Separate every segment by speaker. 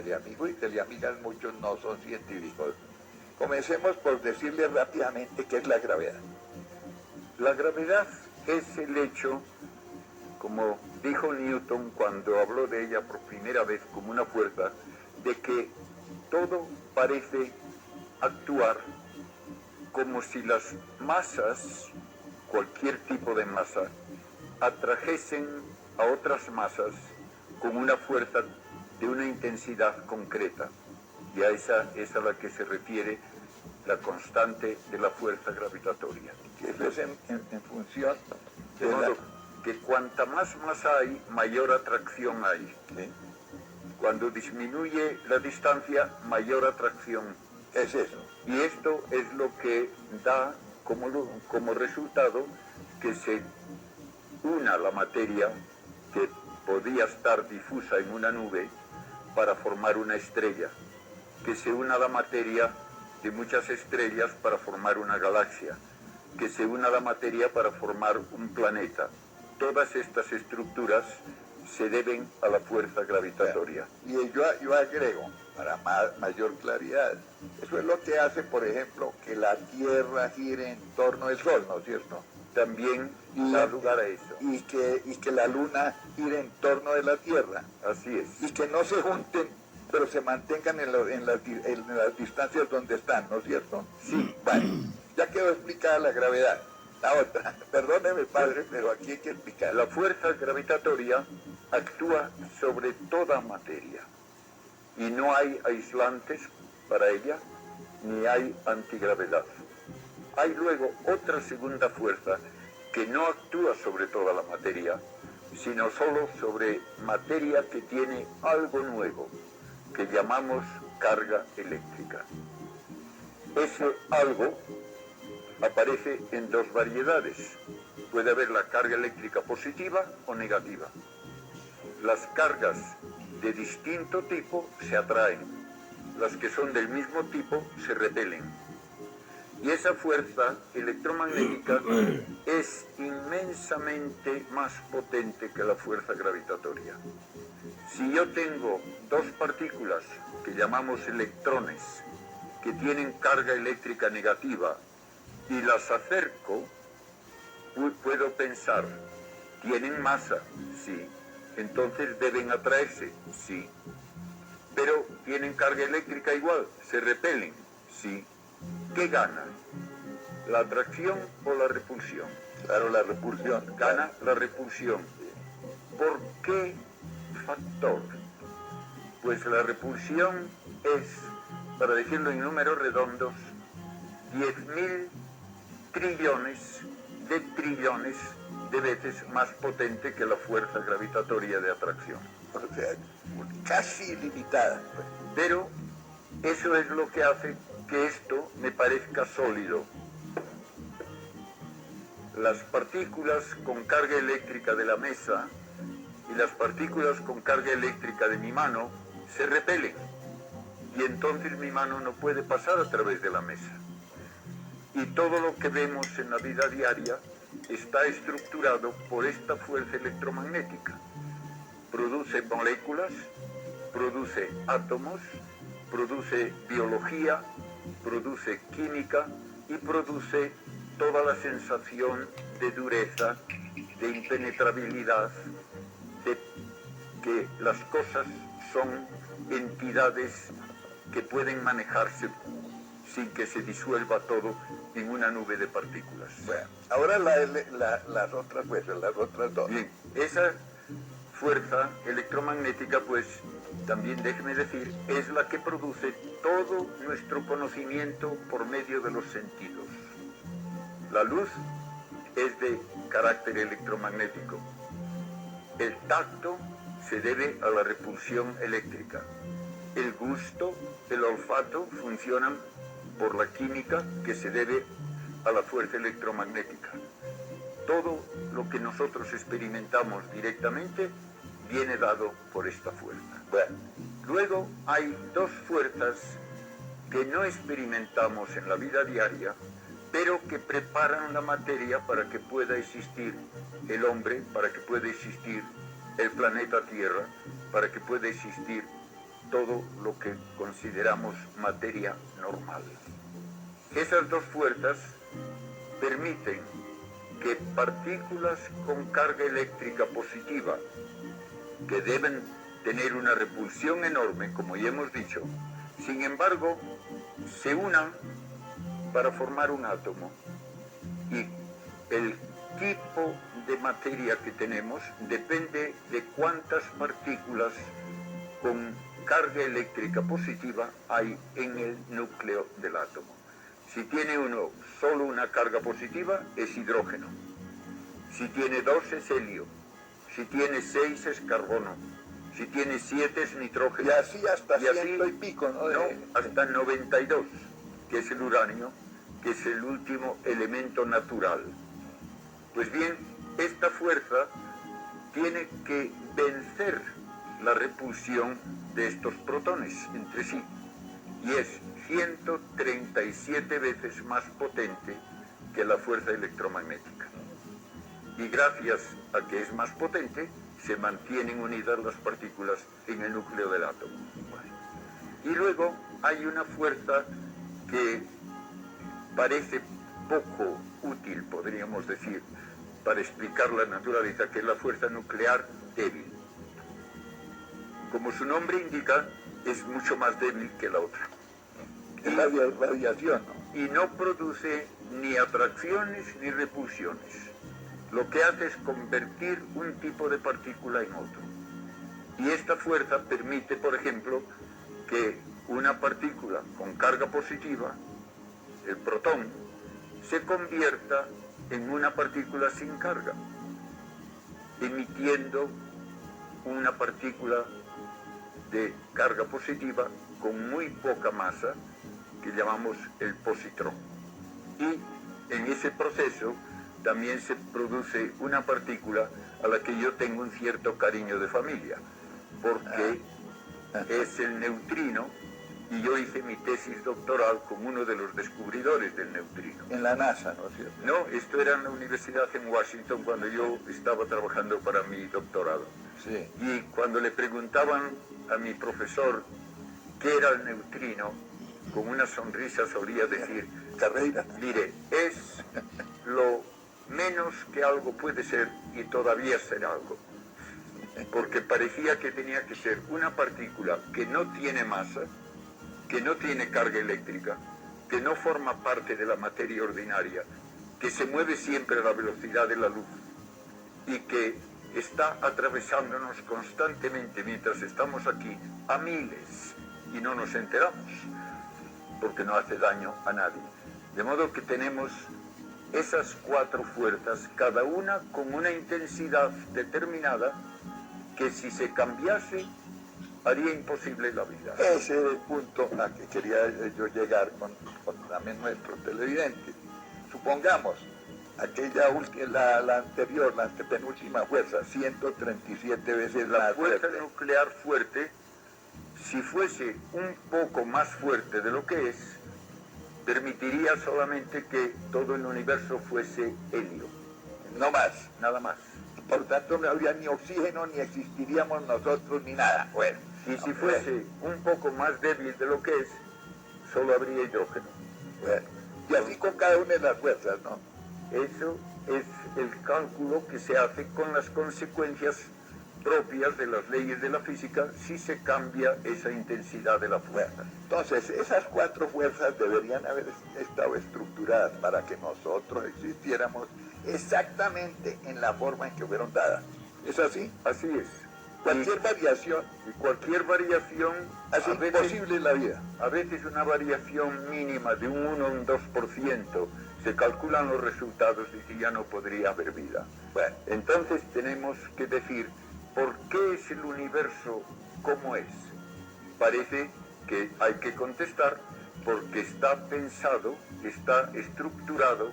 Speaker 1: teleamigos y teleamigas, muchos no son científicos. Comencemos por decirles rápidamente qué es la gravedad.
Speaker 2: La gravedad es el hecho, como dijo Newton cuando habló de ella por primera vez como una fuerza, de que todo parece actuar como si las masas, cualquier tipo de masa, atrajesen a otras masas con una fuerza de una intensidad concreta. Y a esa es a la que se refiere la constante de la fuerza gravitatoria.
Speaker 1: Que eso es en función
Speaker 2: de modo que cuanta más masa hay, mayor atracción hay.
Speaker 1: ¿Sí?
Speaker 2: Cuando disminuye la distancia, mayor atracción.
Speaker 1: Es eso.
Speaker 2: Y esto es lo que da como resultado que se una la materia que podía estar difusa en una nube para formar una estrella, que se una la materia de muchas estrellas para formar una galaxia, que se una la materia para formar un planeta. Todas estas estructuras se deben a la fuerza gravitatoria.
Speaker 1: Y yo agrego, para mayor claridad, eso es lo que hace, por ejemplo, que la Tierra gire en torno al Sol, ¿no es cierto?
Speaker 2: También da lugar a eso.
Speaker 1: Y que la Luna gire en torno de la Tierra.
Speaker 2: Así es.
Speaker 1: Y que no se junten, pero se mantengan en las distancias donde están, ¿no es cierto?
Speaker 2: Sí.
Speaker 1: Bueno, ya quedó explicada la gravedad. La otra, perdóneme padre, pero aquí hay que explicar.
Speaker 2: La fuerza gravitatoria actúa sobre toda materia y no hay aislantes para ella, ni hay antigravedad. Hay luego otra segunda fuerza que no actúa sobre toda la materia, sino solo sobre materia que tiene algo nuevo, que llamamos carga eléctrica. Ese algo aparece en dos variedades. Puede haber la carga eléctrica positiva o negativa. Las cargas de distinto tipo se atraen. Las que son del mismo tipo se repelen. Y esa fuerza electromagnética es inmensamente más potente que la fuerza gravitatoria. Si yo tengo dos partículas que llamamos electrones, que tienen carga eléctrica negativa, y las acerco, puedo pensar, ¿tienen masa? Sí. Entonces deben atraerse, sí. Pero ¿tienen carga eléctrica igual? ¿Se repelen? Sí. ¿Qué gana? ¿La atracción o la repulsión?
Speaker 1: Claro, la repulsión.
Speaker 2: Gana la repulsión. ¿Por qué factor? Pues la repulsión es, para decirlo en números redondos, 10.000 trillones de veces más potente que la fuerza gravitatoria de atracción.
Speaker 1: O sea, casi ilimitada.
Speaker 2: Pero eso es lo que hace que esto me parezca sólido. Las partículas con carga eléctrica de la mesa y las partículas con carga eléctrica de mi mano se repelen. Y entonces mi mano no puede pasar a través de la mesa. Y todo lo que vemos en la vida diaria está estructurado por esta fuerza electromagnética. Produce moléculas, produce átomos, produce biología, produce química y produce toda la sensación de dureza, de impenetrabilidad, de que las cosas son entidades que pueden manejarse sin que se disuelva todo en una nube de partículas.
Speaker 1: Bueno, ahora las otras fuerzas, las otras dos.
Speaker 2: Bien, esa fuerza electromagnética, pues, también déjeme decir, es la que produce todo nuestro conocimiento por medio de los sentidos. La luz es de carácter electromagnético. El tacto se debe a la repulsión eléctrica. El gusto, el olfato funcionan por la química que se debe a la fuerza electromagnética. Todo lo que nosotros experimentamos directamente viene dado por esta fuerza. Bueno, luego hay dos fuerzas que no experimentamos en la vida diaria, pero que preparan la materia para que pueda existir el hombre, para que pueda existir el planeta Tierra, para que pueda existir todo lo que consideramos materia normal. Esas dos fuerzas permiten que partículas con carga eléctrica positiva, que deben tener una repulsión enorme, como ya hemos dicho, sin embargo, se unan para formar un átomo. Y el tipo de materia que tenemos depende de cuántas partículas con carga eléctrica positiva hay en el núcleo del átomo. Si tiene uno solo una carga positiva, es hidrógeno. Si tiene 2 es helio. Si tiene 6 es carbono. Si tiene 7 es nitrógeno.
Speaker 1: Y así hasta ciento y pico, ¿no?
Speaker 2: No, hasta 92, que es el uranio, que es el último elemento natural. Pues bien, esta fuerza tiene que vencer la repulsión de estos protones entre sí. Y es 137 veces más potente que la fuerza electromagnética. Y gracias a que es más potente, se mantienen unidas las partículas en el núcleo del átomo. Y luego hay una fuerza que parece poco útil, podríamos decir, para explicar la naturaleza, que es la fuerza nuclear débil. Como su nombre indica, es mucho más débil que la otra.
Speaker 1: Es la radiación, ¿no?
Speaker 2: Y no produce ni atracciones ni repulsiones. Lo que hace es convertir un tipo de partícula en otro. Y esta fuerza permite, por ejemplo, que una partícula con carga positiva, el protón, se convierta en una partícula sin carga, emitiendo una partícula de carga positiva con muy poca masa, que llamamos el positrón. Y en ese proceso también se produce una partícula a la que yo tengo un cierto cariño de familia, porque es el neutrino, y yo hice mi tesis doctoral con uno de los descubridores del neutrino.
Speaker 1: En la NASA, ¿no es cierto?
Speaker 2: No, esto era en la universidad en Washington cuando yo estaba trabajando para mi doctorado.
Speaker 1: Sí.
Speaker 2: Y cuando le preguntaban a mi profesor qué era el neutrino, con una sonrisa solía decir:
Speaker 1: Carreira.
Speaker 2: Mire, es lo menos que algo puede ser y todavía ser algo. Porque parecía que tenía que ser una partícula que no tiene masa, que no tiene carga eléctrica, que no forma parte de la materia ordinaria, que se mueve siempre a la velocidad de la luz y que está atravesándonos constantemente mientras estamos aquí a miles y no nos enteramos, porque no hace daño a nadie. De modo que tenemos esas 4 fuerzas, cada una con una intensidad determinada, que si se cambiase haría imposible la vida.
Speaker 1: Ese era el punto a que quería yo llegar con también nuestro televidente. Supongamos, aquella la anterior, la antepenúltima fuerza, 137 veces
Speaker 2: La
Speaker 1: más
Speaker 2: fuerza
Speaker 1: fuerte.
Speaker 2: nuclear fuerte, si fuese un poco más fuerte de lo que es, permitiría solamente que todo el universo fuese helio,
Speaker 1: No más.
Speaker 2: nada más.
Speaker 1: Por tanto, no habría ni oxígeno, ni existiríamos nosotros, ni nada. Bueno,
Speaker 2: Y si fuese un poco más débil de lo que es, solo habría hidrógeno.
Speaker 1: bueno. Y así con cada una de las fuerzas, ¿no?
Speaker 2: Eso es el cálculo que se hace con las consecuencias propias de las leyes de la física si se cambia esa intensidad de la fuerza.
Speaker 1: Entonces, esas 4 fuerzas deberían haber estado estructuradas para que nosotros existiéramos exactamente en la forma en que fueron dadas. ¿Es así?
Speaker 2: Así es.
Speaker 1: Cualquier variación
Speaker 2: Y cualquier variación
Speaker 1: hace
Speaker 2: a veces,
Speaker 1: imposible la vida.
Speaker 2: a veces una variación mínima de un 1 o un 2%, se calculan los resultados y que ya no podría haber vida.
Speaker 1: Bueno,
Speaker 2: Entonces tenemos que decir, ¿por qué es el universo como es? Parece que hay que contestar porque está pensado, está estructurado,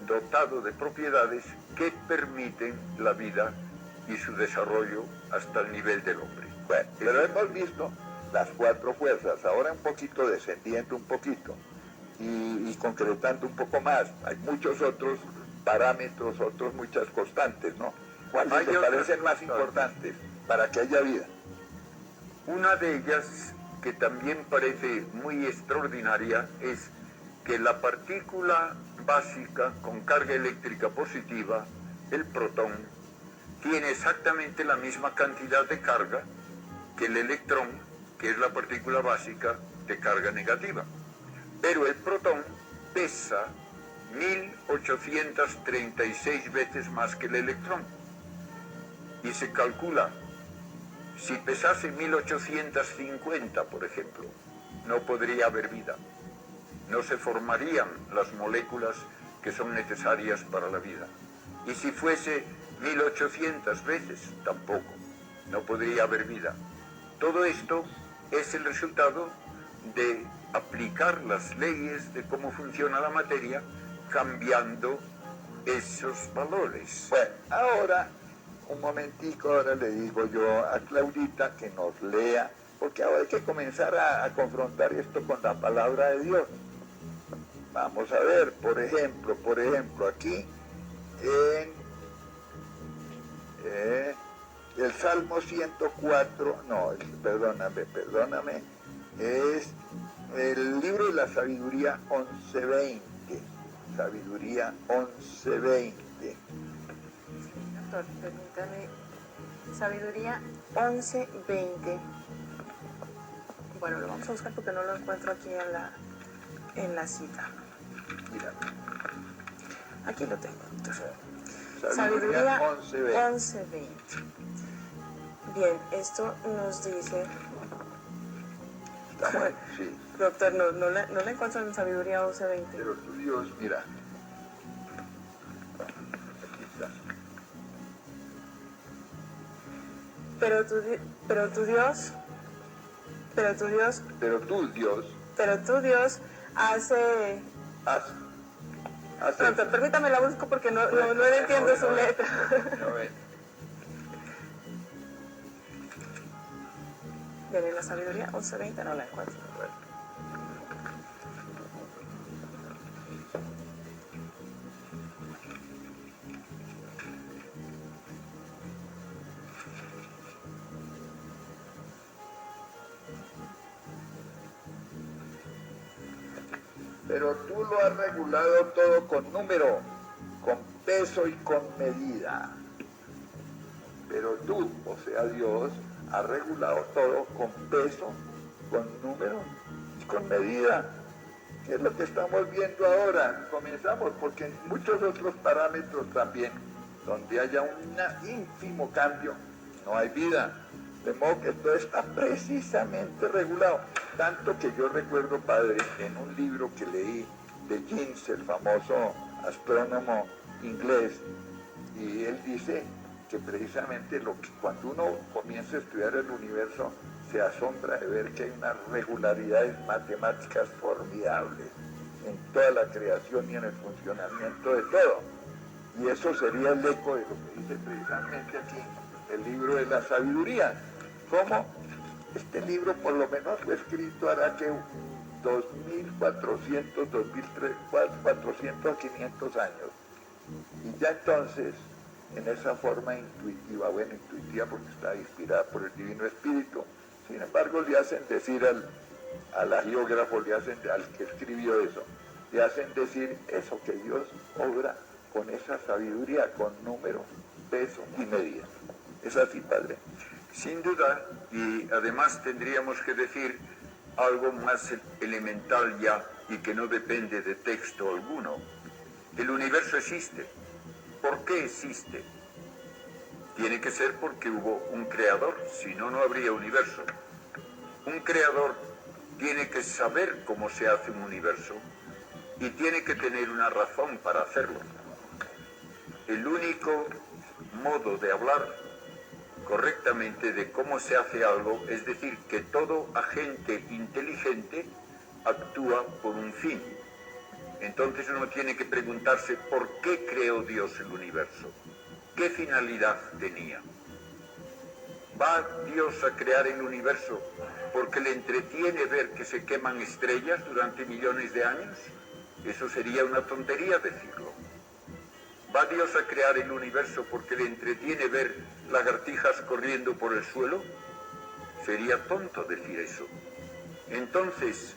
Speaker 2: dotado de propiedades que permiten la vida y su desarrollo hasta el nivel del hombre.
Speaker 1: bueno, pero hemos visto las 4 fuerzas, ahora un poquito descendiendo un poquito y concretando un poco más. Hay muchos otros parámetros, muchas constantes, ¿no? ¿Cuáles
Speaker 2: Hay
Speaker 1: te
Speaker 2: otras
Speaker 1: parecen más
Speaker 2: constantes.
Speaker 1: importantes para que haya vida?
Speaker 2: Una de ellas, que también parece muy extraordinaria, es que la partícula básica con carga eléctrica positiva, el protón, tiene exactamente la misma cantidad de carga que el electrón, que es la partícula básica de carga negativa. Pero el protón pesa 1836 veces más que el electrón. Y se calcula, si pesase 1850, por ejemplo, no podría haber vida. No se formarían las moléculas que son necesarias para la vida. Y si fuese 1800 veces, tampoco. No podría haber vida. Todo esto es el resultado de aplicar las leyes de cómo funciona la materia, cambiando esos valores.
Speaker 1: Bueno, ahora, un momentico, ahora le digo yo a Claudita que nos lea, porque ahora hay que comenzar a confrontar esto con la palabra de Dios. Vamos a ver, por ejemplo, aquí en el Salmo 104, no, perdóname, es el libro de la sabiduría 11:20, sabiduría 11:20.
Speaker 3: Doctor, permítame, sabiduría 11:20. Bueno, lo vamos a buscar porque no lo encuentro aquí en la cita.
Speaker 1: Mira.
Speaker 3: Aquí lo tengo, doctor.
Speaker 1: Sabiduría
Speaker 3: 11:20. Bien, esto nos dice...
Speaker 1: Bueno, sí.
Speaker 3: Doctor, no la encuentro en sabiduría 11:20.
Speaker 1: Pero tu Dios, mira. Aquí está.
Speaker 3: Pero tu Dios hace... Doctor, permítame la busco porque no entiendo su letra. Bien, en la sabiduría 11:20 no la encuentro.
Speaker 1: Pero tú lo has regulado todo con número, con peso y con medida. Pero tú, o sea Dios, ha regulado todo con peso, con número y con medida. ¿Qué es lo que estamos viendo ahora? Comenzamos, porque en muchos otros parámetros también, donde haya un ínfimo cambio, no hay vida. De modo que todo está precisamente regulado. Tanto que yo recuerdo, padre, en un libro que leí de Jeans, el famoso astrónomo inglés, y él dice que precisamente cuando uno comienza a estudiar el universo, se asombra de ver que hay unas regularidades matemáticas formidables en toda la creación y en el funcionamiento de todo. Y eso sería el eco de lo que dice precisamente aquí el libro de la sabiduría. ¿Cómo? Este libro por lo menos fue escrito hará que 2.400, 400, 500 años. Y ya entonces, en esa forma intuitiva porque está inspirada por el Divino Espíritu, sin embargo le hacen decir al agiógrafo, al que escribió eso, le hacen decir eso, que Dios obra con esa sabiduría, con número, peso y medida. ¿Es así, padre?
Speaker 2: Sin duda, y además tendríamos que decir algo más elemental ya y que no depende de texto alguno. El universo existe. ¿Por qué existe? Tiene que ser porque hubo un creador, si no, no habría universo. Un creador tiene que saber cómo se hace un universo y tiene que tener una razón para hacerlo. El único modo de hablar correctamente de cómo se hace algo, es decir, que todo agente inteligente actúa por un fin. Entonces uno tiene que preguntarse por qué creó Dios el universo, qué finalidad tenía. ¿Va Dios a crear el universo porque le entretiene ver que se queman estrellas durante millones de años? Eso sería una tontería decirlo. ¿Va Dios a crear el universo porque le entretiene ver lagartijas corriendo por el suelo? Sería tonto decir eso. Entonces,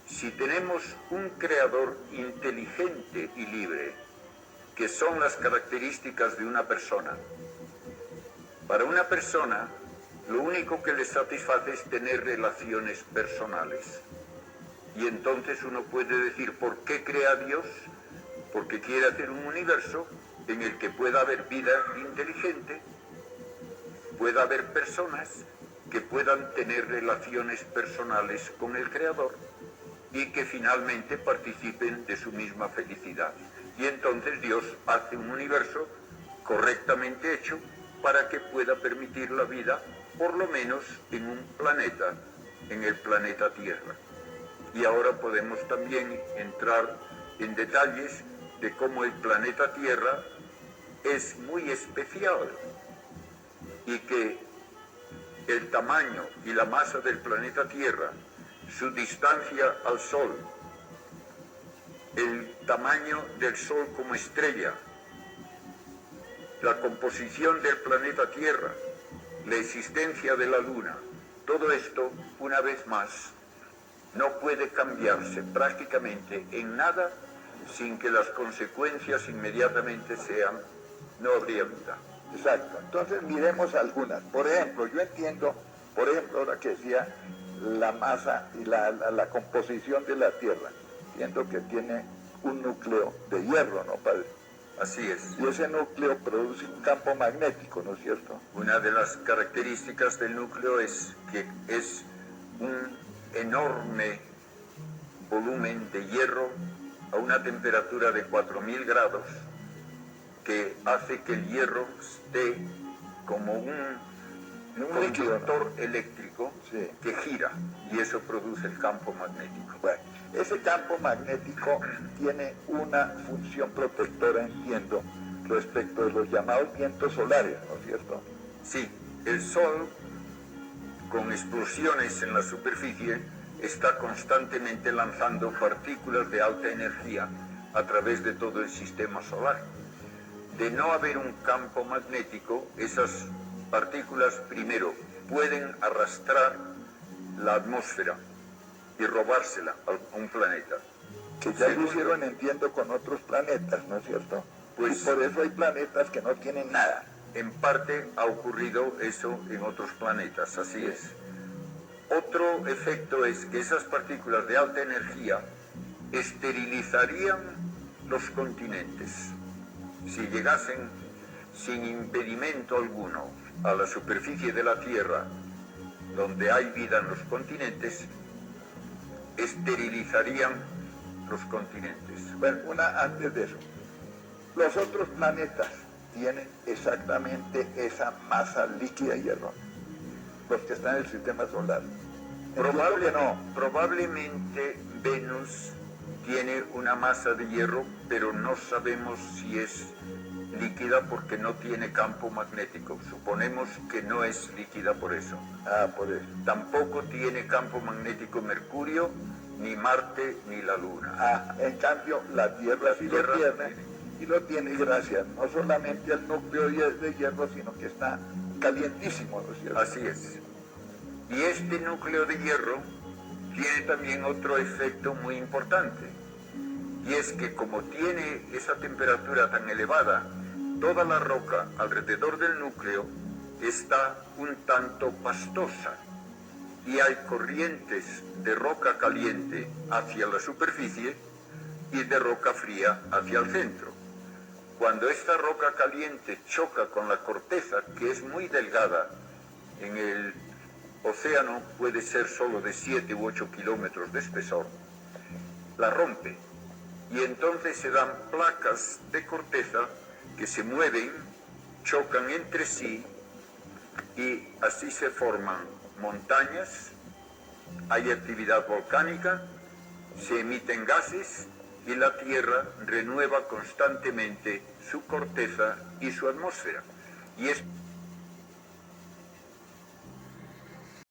Speaker 2: si tenemos un creador inteligente y libre, que son las características de una persona, para una persona, lo único que le satisface es tener relaciones personales. Y entonces uno puede decir, ¿por qué crea Dios? Porque quiere hacer un universo en el que pueda haber vida inteligente, pueda haber personas que puedan tener relaciones personales con el Creador y que finalmente participen de su misma felicidad. Y entonces Dios hace un universo correctamente hecho para que pueda permitir la vida, por lo menos en un planeta, en el planeta Tierra. Y ahora podemos también entrar en detalles de cómo el planeta Tierra es muy especial y que el tamaño y la masa del planeta Tierra, su distancia al Sol, el tamaño del Sol como estrella, la composición del planeta Tierra, la existencia de la Luna, todo esto, una vez más, no puede cambiarse prácticamente en nada sin que las consecuencias inmediatamente sean, no habría vida.
Speaker 1: Exacto. Entonces miremos algunas. Por ejemplo, yo entiendo, por ejemplo, ahora que decía la masa y la composición de la Tierra. Entiendo que tiene un núcleo de hierro, ¿no, padre?
Speaker 2: Así es.
Speaker 1: Y ese núcleo produce un campo magnético, ¿no es cierto?
Speaker 2: Una de las características del núcleo es que es un enorme volumen de hierro a una temperatura de 4000 grados que hace que el hierro esté como un conductor eléctrico, sí, que gira, y eso produce el campo magnético.
Speaker 1: Bueno, ese campo magnético tiene una función protectora, entiendo, respecto de los llamados vientos solares, ¿no es cierto?
Speaker 2: Sí, el Sol, con explosiones en la superficie, está constantemente lanzando partículas de alta energía a través de todo el sistema solar. De no haber un campo magnético, esas partículas primero pueden arrastrar la atmósfera y robársela a un planeta.
Speaker 1: Que ya lo hicieron, entiendo, con otros planetas, ¿no es cierto? Pues, y por eso hay planetas que no tienen nada.
Speaker 2: En parte ha ocurrido eso en otros planetas, así sí es. Otro efecto es que esas partículas de alta energía esterilizarían los continentes. Si llegasen sin impedimento alguno a la superficie de la Tierra, donde hay vida en los continentes, esterilizarían los continentes.
Speaker 1: Bueno, antes de eso, los otros planetas tienen exactamente esa masa líquida de hierro, los que están en el sistema solar.
Speaker 2: Probablemente Venus tiene una masa de hierro, pero no sabemos si es líquida porque no tiene campo magnético. Suponemos que no es líquida por eso.
Speaker 1: Por eso.
Speaker 2: Tampoco tiene campo magnético Mercurio, ni Marte, ni la Luna.
Speaker 1: En cambio, la Tierra sí lo tiene, y lo tiene gracias no solamente al núcleo de hierro, sino que está calientísimo, ¿no es cierto?
Speaker 2: Así es. Y este núcleo de hierro tiene también otro efecto muy importante, y es que como tiene esa temperatura tan elevada, toda la roca alrededor del núcleo está un tanto pastosa, y hay corrientes de roca caliente hacia la superficie y de roca fría hacia el centro. Cuando esta roca caliente choca con la corteza, que es muy delgada, en el océano puede ser solo de 7 u 8 kilómetros de espesor, la rompe, y entonces se dan placas de corteza que se mueven, chocan entre sí, y así se forman montañas, hay actividad volcánica, se emiten gases, y la Tierra renueva constantemente su corteza y su atmósfera. Y es